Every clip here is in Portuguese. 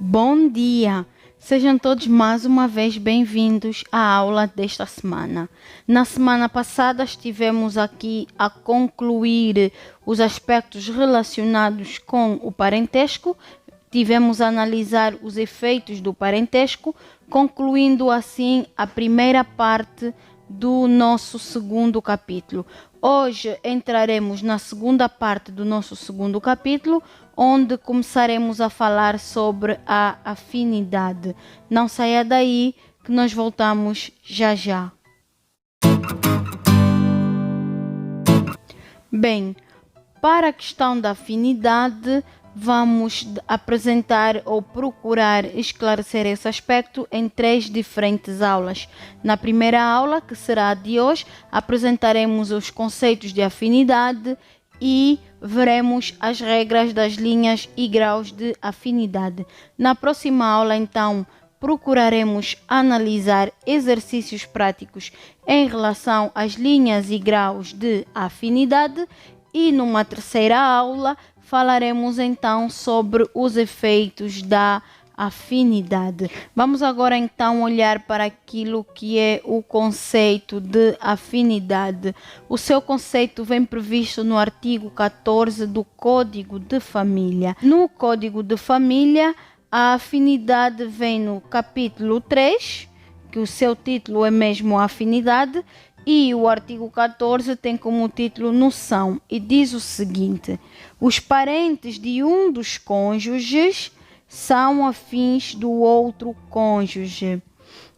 Bom dia! Sejam todos mais uma vez bem-vindos à aula desta semana. Na semana passada estivemos aqui a concluir os aspectos relacionados com o parentesco. Tivemos a analisar os efeitos do parentesco, concluindo assim a primeira parte do nosso segundo capítulo. Hoje entraremos na segunda parte do nosso segundo capítulo, onde começaremos a falar sobre a afinidade. Não saia daí que nós voltamos já já. Bem, para a questão da afinidade, vamos apresentar ou procurar esclarecer esse aspecto em 3 diferentes aulas. Na primeira aula, que será a de hoje, apresentaremos os conceitos de afinidade e veremos as regras das linhas e graus de afinidade. Na próxima aula, então, procuraremos analisar exercícios práticos em relação às linhas e graus de afinidade e numa terceira aula falaremos então sobre os efeitos da afinidade. Vamos agora então olhar para aquilo que é o conceito de afinidade. O seu conceito vem previsto no artigo 14 do Código de Família. No Código de Família, a afinidade vem no capítulo 3, que o seu título é mesmo a afinidade, e o artigo 14 tem como título noção e diz o seguinte: os parentes de um dos cônjuges são afins do outro cônjuge.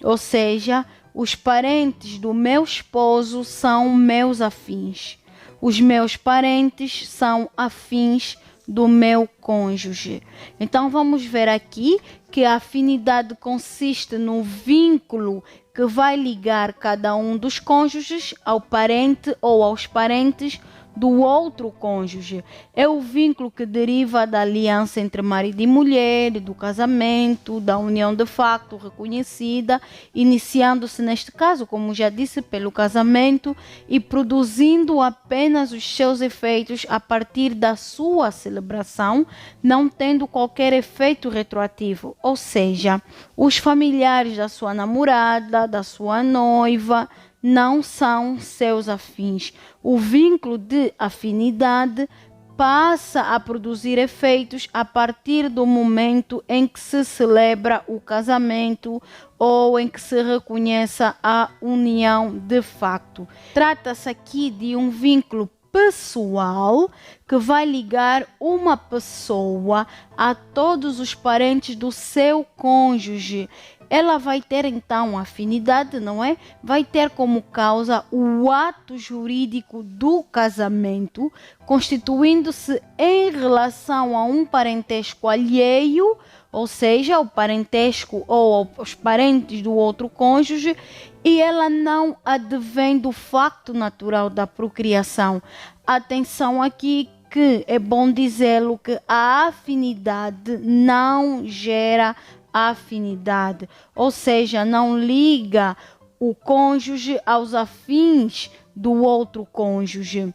Ou seja, os parentes do meu esposo são meus afins. Os meus parentes são afins do meu cônjuge. Então vamos ver aqui que a afinidade consiste no vínculo que vai ligar cada um dos cônjuges ao parente ou aos parentes do outro cônjuge. É o vínculo que deriva da aliança entre marido e mulher, do casamento, da união de facto reconhecida, iniciando-se neste caso, como já disse, pelo casamento e produzindo apenas os seus efeitos a partir da sua celebração, não tendo qualquer efeito retroativo, ou seja, os familiares da sua namorada, da sua noiva, não são seus afins. O vínculo de afinidade passa a produzir efeitos a partir do momento em que se celebra o casamento ou em que se reconhece a união de facto. Trata-se aqui de um vínculo pessoal que vai ligar uma pessoa a todos os parentes do seu cônjuge. Ela vai ter então afinidade, não é? Vai ter como causa o ato jurídico do casamento, constituindo-se em relação a um parentesco alheio, ou seja, o parentesco ou os parentes do outro cônjuge, e ela não advém do facto natural da procriação. Atenção aqui que é bom dizê-lo que a afinidade não gera afinidade, ou seja, não liga o cônjuge aos afins do outro cônjuge.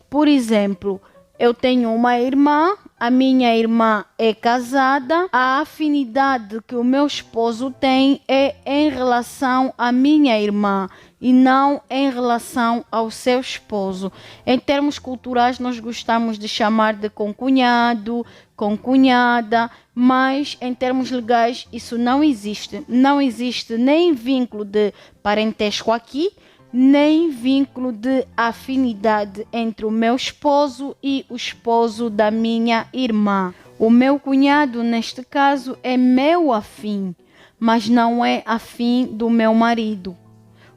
Por exemplo, eu tenho uma irmã, a minha irmã é casada, a afinidade que o meu esposo tem é em relação à minha irmã e não em relação ao seu esposo. Em termos culturais, nós gostamos de chamar de concunhado, concunhada, mas em termos legais isso não existe. Não existe nem vínculo de parentesco aqui, nem vínculo de afinidade entre o meu esposo e o esposo da minha irmã. O meu cunhado, neste caso, é meu afim, mas não é afim do meu marido.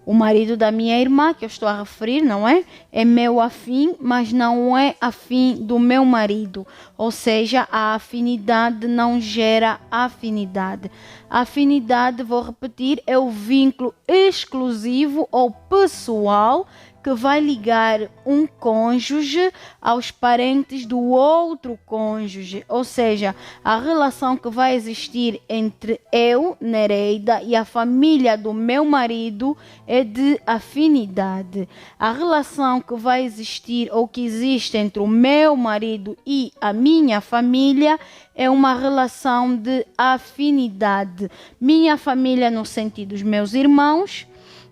O marido da minha irmã, que eu estou a referir, não é? É meu afim, mas não é afim do meu marido. Ou seja, a afinidade não gera afinidade. A afinidade, vou repetir, é o vínculo exclusivo ou pessoal que vai ligar um cônjuge aos parentes do outro cônjuge, ou seja, a relação que vai existir entre eu, Nereida, e a família do meu marido é de afinidade. A relação que vai existir ou que existe entre o meu marido e a minha família é uma relação de afinidade. Minha família no sentido dos meus irmãos,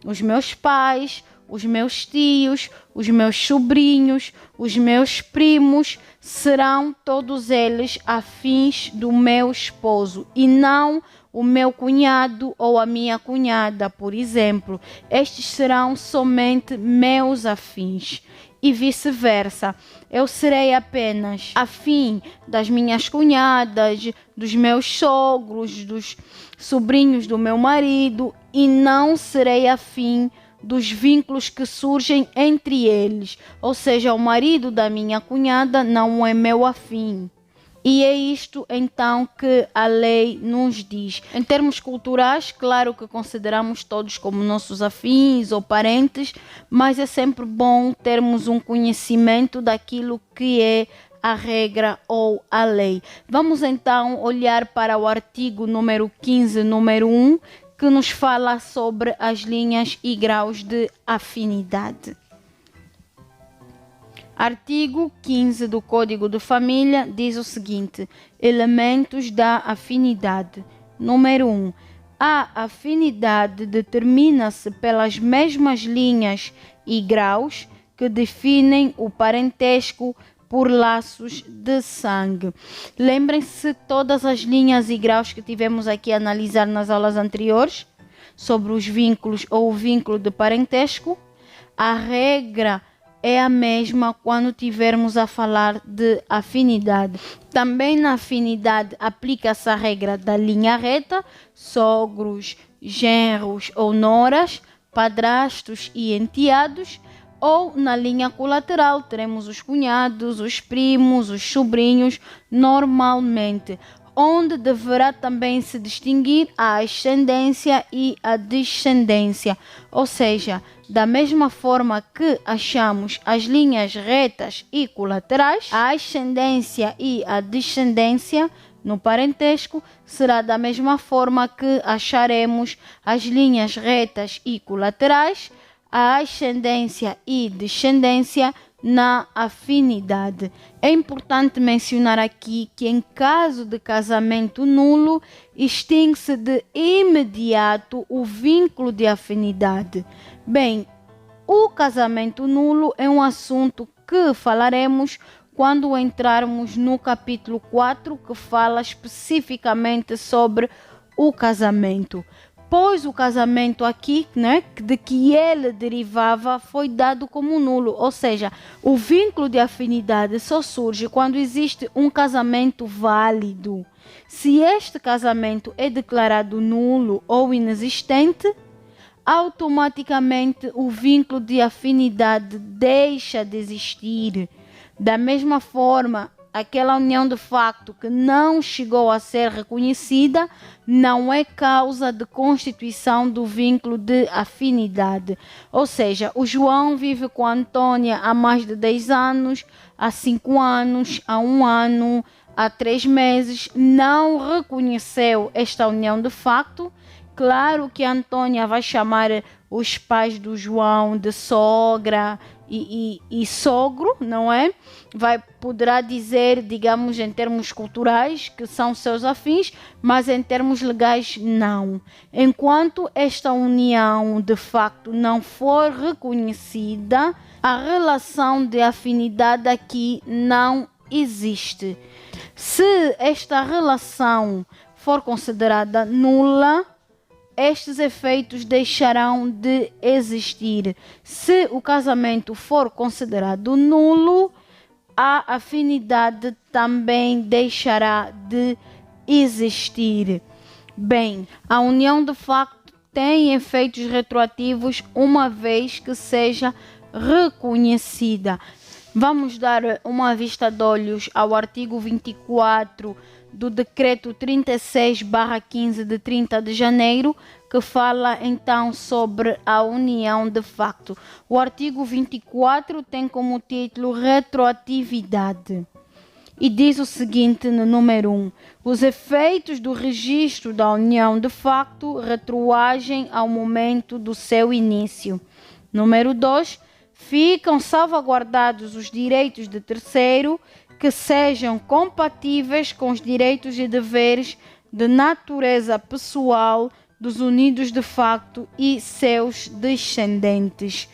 os meus pais, os meus tios, os meus sobrinhos, os meus primos, serão todos eles afins do meu esposo e não o meu cunhado ou a minha cunhada, por exemplo. Estes serão somente meus afins. E vice-versa. Eu serei apenas afim das minhas cunhadas, dos meus sogros, dos sobrinhos do meu marido e não serei afim dos vínculos que surgem entre eles. Ou seja, o marido da minha cunhada não é meu afim. E é isto então que a lei nos diz. Em termos culturais, claro que consideramos todos como nossos afins ou parentes, mas é sempre bom termos um conhecimento daquilo que é a regra ou a lei. Vamos então olhar para o artigo número 15, número 1, que nos fala sobre as linhas e graus de afinidade. Artigo 15 do Código de Família diz o seguinte: elementos da afinidade. Número 1. A afinidade determina-se pelas mesmas linhas e graus que definem o parentesco por laços de sangue. Lembrem-se todas as linhas e graus que tivemos aqui a analisar nas aulas anteriores sobre os vínculos ou o vínculo de parentesco. A regra é a mesma quando tivermos a falar de afinidade. Também na afinidade aplica-se a regra da linha reta, sogros, genros ou noras, padrastos e enteados. Ou na linha colateral teremos os cunhados, os primos, os sobrinhos, normalmente, onde deverá também se distinguir a ascendência e a descendência. Ou seja, da mesma forma que achamos as linhas retas e colaterais, a ascendência e a descendência no parentesco será da mesma forma que acharemos as linhas retas e colaterais, a ascendência e descendência na afinidade. É importante mencionar aqui que em caso de casamento nulo, extingue-se de imediato o vínculo de afinidade. Bem, o casamento nulo é um assunto que falaremos quando entrarmos no capítulo 4, que fala especificamente sobre o casamento. Pois o casamento aqui, de que ele derivava, foi dado como nulo. Ou seja, o vínculo de afinidade só surge quando existe um casamento válido. Se este casamento é declarado nulo ou inexistente, automaticamente o vínculo de afinidade deixa de existir. Da mesma forma, aquela união de facto que não chegou a ser reconhecida não é causa de constituição do vínculo de afinidade. Ou seja, o João vive com a Antônia há mais de 10 anos, há 5 anos, há 1 ano, há 3 meses, não reconheceu esta união de facto. Claro que a Antônia vai chamar os pais do João de sogra e sogro, não é? Poderá dizer, digamos, em termos culturais, que são seus afins, mas em termos legais, não. Enquanto esta união, de facto, não for reconhecida, a relação de afinidade aqui não existe. Se esta relação for considerada nula, estes efeitos deixarão de existir. Se o casamento for considerado nulo, a afinidade também deixará de existir. Bem, a união de facto tem efeitos retroativos uma vez que seja reconhecida. Vamos dar uma vista de olhos ao artigo 24 do Decreto 36/15 de 30 de janeiro, que fala então sobre a união de facto. O artigo 24 tem como título retroatividade. E diz o seguinte no número 1. Os efeitos do registro da união de facto retroagem ao momento do seu início. Número 2. Ficam salvaguardados os direitos de terceiro que sejam compatíveis com os direitos e deveres de natureza pessoal dos unidos de facto e seus descendentes.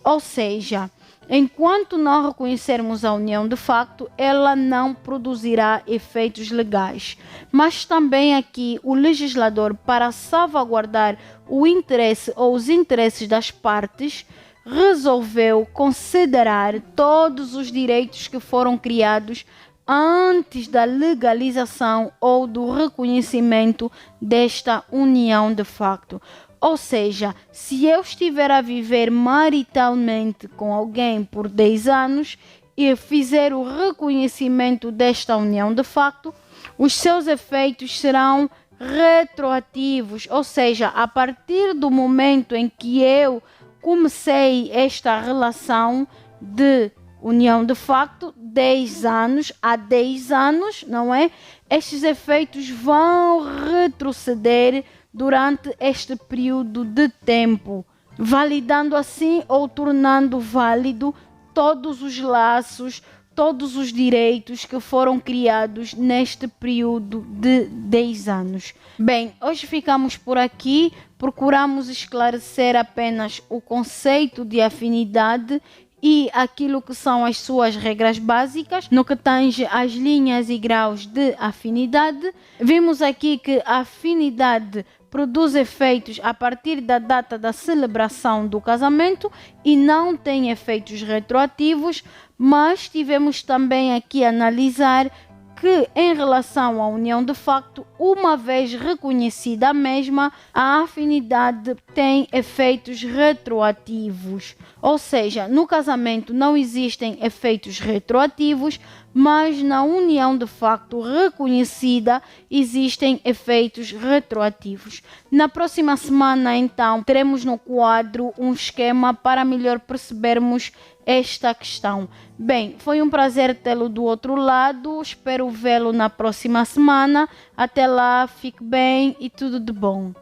Ou seja, enquanto não reconhecermos a união de facto, ela não produzirá efeitos legais. Mas também aqui o legislador, para salvaguardar o interesse ou os interesses das partes, resolveu considerar todos os direitos que foram criados antes da legalização ou do reconhecimento desta união de facto. Ou seja, se eu estiver a viver maritalmente com alguém por 10 anos e fizer o reconhecimento desta união de facto, os seus efeitos serão retroativos, ou seja, a partir do momento em que eu comecei esta relação de união de facto, 10 anos, há 10 anos, não é? Estes efeitos vão retroceder durante este período de tempo, validando assim ou tornando válido todos os laços, todos os direitos que foram criados neste período de 10 anos. Bem, hoje ficamos por aqui, procuramos esclarecer apenas o conceito de afinidade e aquilo que são as suas regras básicas no que tange às linhas e graus de afinidade. Vimos aqui que a afinidade produz efeitos a partir da data da celebração do casamento e não tem efeitos retroativos, mas tivemos também aqui a analisar que, em relação à união de facto, uma vez reconhecida a mesma, a afinidade tem efeitos retroativos. Ou seja, no casamento não existem efeitos retroativos, mas na união de facto reconhecida existem efeitos retroativos. Na próxima semana, então, teremos no quadro um esquema para melhor percebermos esta questão. Bem, foi um prazer tê-lo do outro lado, espero vê-lo na próxima semana. Até lá, fique bem e tudo de bom.